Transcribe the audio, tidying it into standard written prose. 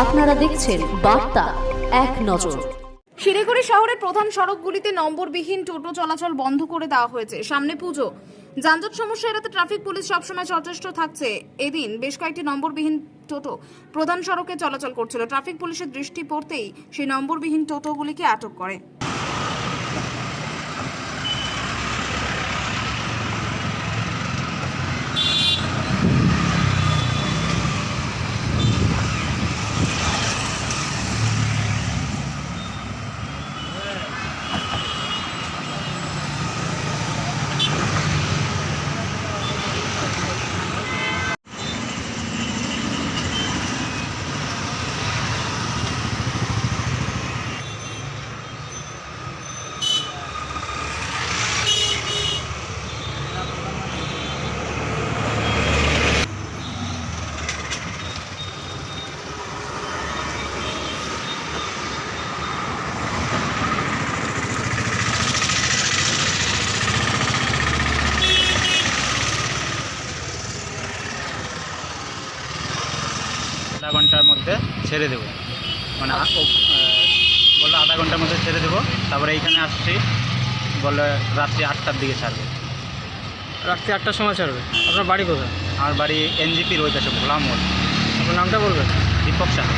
আপনারা দেখছেন বার্তা এক নজর। শিলিগুড়ি শহরের প্রধান সড়কগুলিতে নম্বরবিহীন টোটো চলাচল বন্ধ করে দেওয়া হয়েছে। সামনে পুজো, যানজট সমস্যা এড়াতে ট্রাফিক পুলিশ সবসময় সচেষ্ট থাকছে। এদিন বেশ কয়েকটি নম্বরবিহীন টোটো প্রধান সড়কে চলাচল করছিল। ট্রাফিক পুলিশের দৃষ্টি পড়তেই সেই নম্বরবিহীন টোটোগুলিকে আটক করে। আধা ঘন্টার মধ্যে ছেড়ে দেবো, মানে বললো আধা ঘন্টার মধ্যে ছেড়ে দেবো। তারপরে এইখানে আসছি, বললো রাত্রি 8টার দিকে ছাড়বে। রাত্রি 8টার সময় ছাড়বে। আপনার বাড়ি কোথায়? আমার বাড়ি এনজিপির ওই পাশে ভোলা মোড়। আপনার নামটা বলবেন? দীপক সাহা।